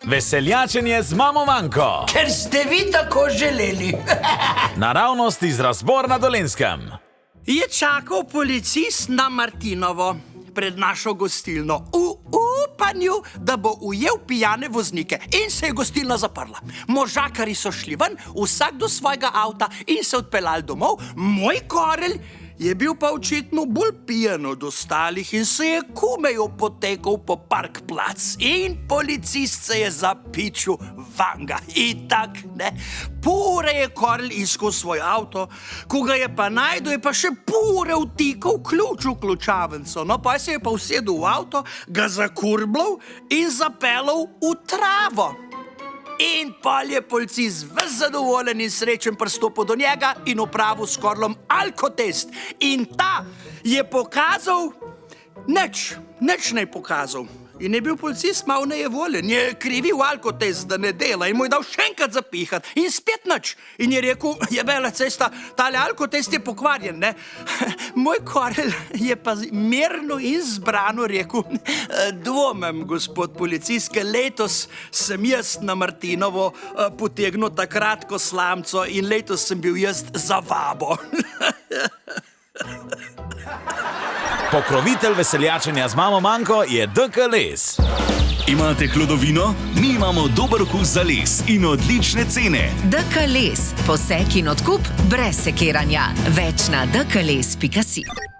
Veseljačenje z mamo Manko. Ker ste vi tako želeli. Naravnost iz Razbor na Dolenjskem. Je čakal policist na Martinovo pred našo gostilno v upanju, da bo ujel pijane voznike, in se je gostilna zaprla. Možakari so šli ven, vsak do svojega avta, in se odpeljali domov. Moj Korel je bil pa očitno bolj pijan od ostalih in se je komaj opotekal po parkplac. In policist se je zapičil vanga. In tak, ne. Pure je Korel iskal svoj avto, ko ga je pa najdel, je pa še pure vtikal ključ v ključavnico. No, pa se je pa usedel v avto, ga zakurbljal in zapeljal v travo. In pol je policist ves zadovoljen in srečen pristopil do njega in opravil s Korlom alkotest. In ta je pokazal nič ne je pokazal. In je bil policist malo nejevoljen, je krivil alkotest, da ne dela, in mu je dal še enkrat zapihat in spet nič. In je rekel, jebela cesta, tale alkotest je pokvarjen, ne? Moj Korel je pa mirno in zbrano rekel, dvomem, gospod policist, ker letos sem jaz na Martinovo potegnil ta kratko slamco in letos sem bil jaz za vabo. Pokrovitelj veseljačenja z mamo Manko je DK Les. Imate hlodovino? Mi imamo dober okus za les in odlične cene. DK Les. Posek in odkup brez sekiranja. Več na dkles.si.